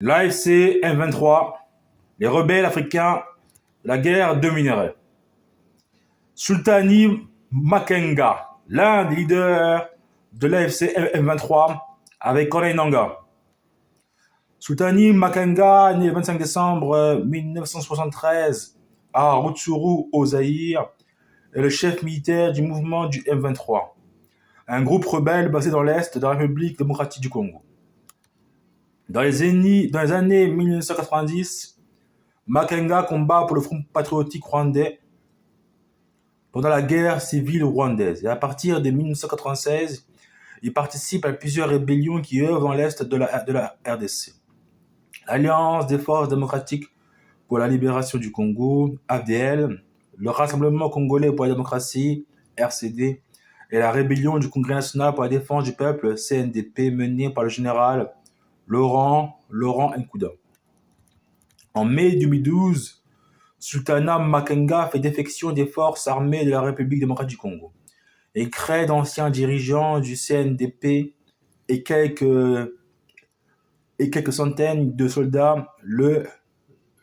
L'AFC M23, les rebelles africains, la guerre de minerais. Sultani Makenga, l'un des leaders de l'AFC M23 avec Corneille Nangaa. Sultani Makenga, né le 25 décembre 1973 à Rutshuru au Zaïre, est le chef militaire du mouvement du M23, un groupe rebelle basé dans l'Est de la République démocratique du Congo. Dans les années 1990, Makenga combat pour le Front patriotique rwandais pendant la guerre civile rwandaise. Et à partir de 1996, il participe à plusieurs rébellions qui œuvrent dans l'Est de la RDC. L'Alliance des forces démocratiques pour la libération du Congo, AFDL, le Rassemblement congolais pour la démocratie, RCD, et la rébellion du Congrès national pour la défense du peuple, CNDP, menée par le général Laurent Nkunda. En mai 2012, Sultana Makenga fait défection des forces armées de la République démocratique du Congo et crée d'anciens dirigeants du CNDP et quelques centaines de soldats le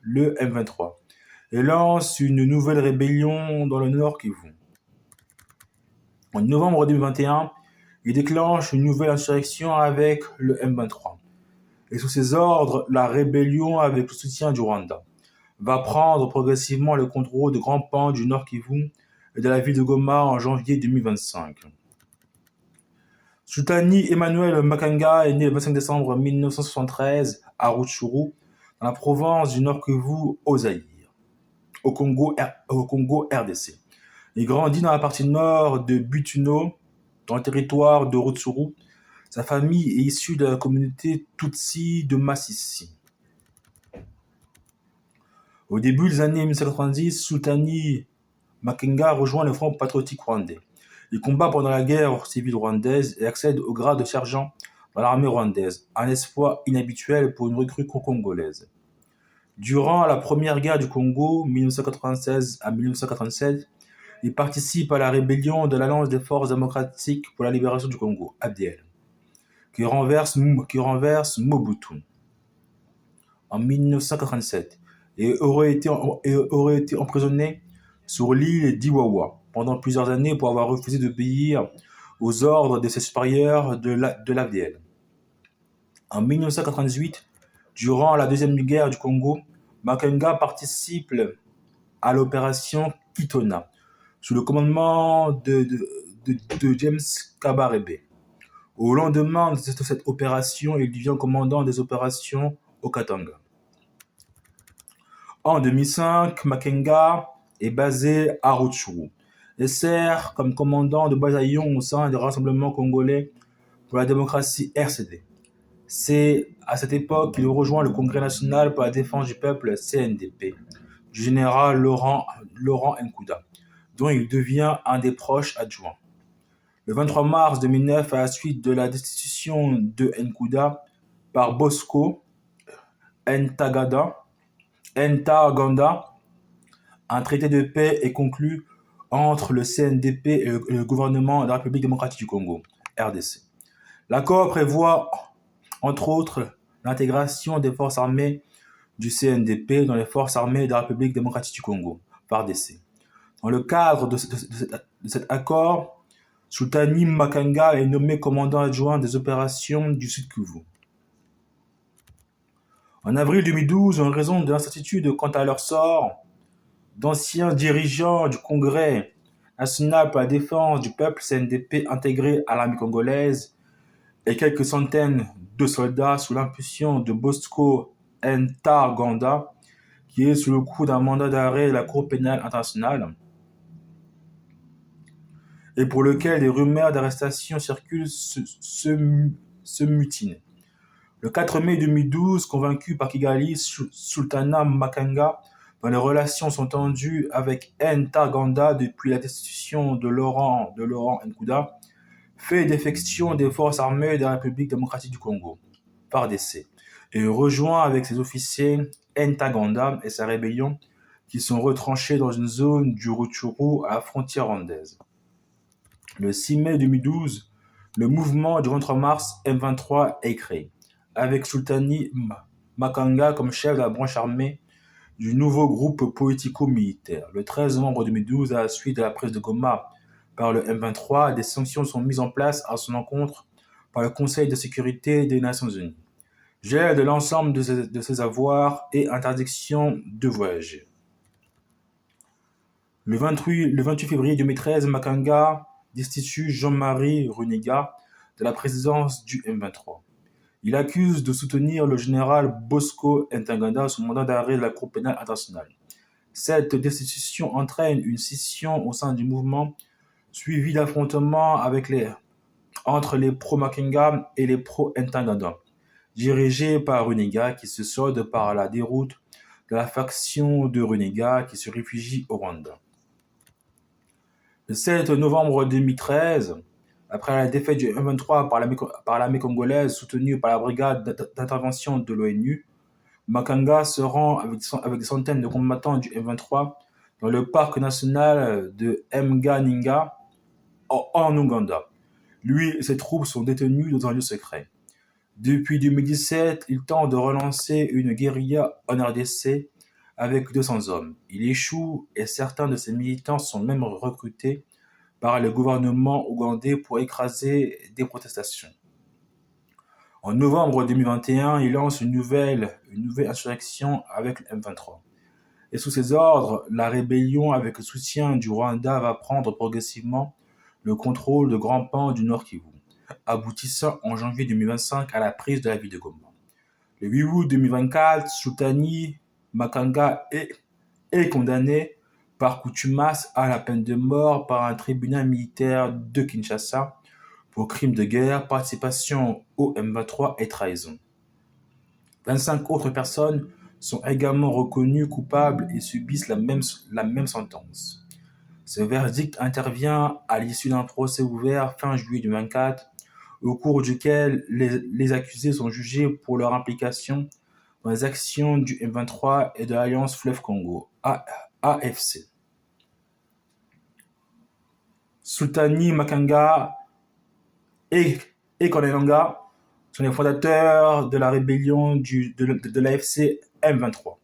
M23 et lance une nouvelle rébellion dans le Nord Kivu. En novembre 2021, il déclenche une nouvelle insurrection avec le M23. Et sous ses ordres, la rébellion, avec le soutien du Rwanda, va prendre progressivement le contrôle de grands pans du Nord Kivu et de la ville de Goma en janvier 2025. Sultani Emmanuel Makenga est né le 25 décembre 1973 à Rutshuru, dans la province du Nord Kivu au Zaïre, au Congo RDC. Il grandit dans la partie nord de Butuno, dans le territoire de Rutshuru. Sa famille est issue de la communauté Tutsi de Masisi. Au début des années 1990, Sultani Makenga rejoint le Front patriotique rwandais. Il combat pendant la guerre civile rwandaise et accède au grade de sergent dans l'armée rwandaise, un espoir inhabituel pour une recrue congolaise. Durant la première guerre du Congo, 1996 à 1987, il participe à la rébellion de l'Alliance des forces démocratiques pour la libération du Congo, AFDL, qui renverse Mobutu en 1987 et aurait été emprisonné sur l'île d'Iwawa pendant plusieurs années pour avoir refusé d'obéir aux ordres de ses supérieurs de l'AFDL. En 1998, durant la deuxième guerre du Congo, Makenga participe à l'opération Kitona, sous le commandement de James Kabarebe. Au lendemain de cette opération, il devient commandant des opérations au Katanga. En 2005, Makenga est basé à Rutshuru et sert comme commandant de bataillon au sein du Rassemblement congolais pour la démocratie RCD. C'est à cette époque qu'il rejoint le Congrès national pour la défense du peuple CNDP du général Laurent Nkunda, dont il devient un des proches adjoints. Le 23 mars 2009, à la suite de la destitution de Nkunda par Bosco Ntaganda, un traité de paix est conclu entre le CNDP et le gouvernement de la République démocratique du Congo, RDC. L'accord prévoit, entre autres, l'intégration des forces armées du CNDP dans les forces armées de la République démocratique du Congo, FARDC. Dans le cadre de cet accord, Sultani Makenga est nommé commandant adjoint des opérations du Sud Kivu. En avril 2012, en raison de l'incertitude quant à leur sort, d'anciens dirigeants du Congrès national pour la défense du peuple CNDP intégrés à l'armée congolaise et quelques centaines de soldats sous l'impulsion de Bosco Ntaganda, qui est sous le coup d'un mandat d'arrêt de la Cour pénale internationale et pour lequel des rumeurs d'arrestation circulent, se mutinent. Le 4 mai 2012, convaincu par Kigali, Sultana Makenga, dont les relations sont tendues avec Ntaganda depuis la destitution de Laurent Nkunda, fait défection des forces armées de la République démocratique du Congo, FARDC, et rejoint avec ses officiers Ntaganda et sa rébellion qui sont retranchés dans une zone du Rutshuru à la frontière rwandaise. Le 6 mai 2012, le mouvement du 23 mars M23 est créé, avec Sultani Makanga comme chef de la branche armée du nouveau groupe politico-militaire. Le 13 novembre 2012, à la suite de la prise de Goma par le M23, des sanctions sont mises en place à son encontre par le Conseil de sécurité des Nations Unies. Gel de l'ensemble de ses avoirs et interdiction de voyager. Le 28 février 2013, Makanga destitue Jean-Marie Runiga de la présidence du M23. Il accuse de soutenir le général Bosco Ntaganda sous mandat d'arrêt de la Cour pénale internationale. Cette destitution entraîne une scission au sein du mouvement, suivie d'affrontements entre les pro-Makenga et les pro-Ntaganda, dirigés par Runiga, qui se solde par la déroute de la faction de Runiga qui se réfugie au Rwanda. Le 7 novembre 2013, après la défaite du M23 par l'armée congolaise soutenue par la brigade d'intervention de l'ONU, Makanga se rend avec des centaines de combattants du M23 dans le parc national de Mganinga en Ouganda. Lui et ses troupes sont détenus dans un lieu secret. Depuis 2017, il tente de relancer une guérilla en RDC avec 200 hommes. Il échoue et certains de ses militants sont même recrutés par le gouvernement ougandais pour écraser des protestations. En novembre 2021, il lance une nouvelle insurrection avec le M23. Et sous ses ordres, la rébellion avec le soutien du Rwanda va prendre progressivement le contrôle de grands pans du Nord Kivu, aboutissant en janvier 2025 à la prise de la ville de Goma. Le 8 août 2024, Sultani Makanga est condamné par contumace à la peine de mort par un tribunal militaire de Kinshasa pour crimes de guerre, participation au M23 et trahison. 25 autres personnes sont également reconnues coupables et subissent la même sentence. Ce verdict intervient à l'issue d'un procès ouvert fin juillet 2024, au cours duquel les accusés sont jugés pour leur implication dans les actions du M23 et de l'Alliance Fleuve Congo, AFC. Sultani Makanga et Corneille Nangaa sont les fondateurs de la rébellion de l'AFC M23.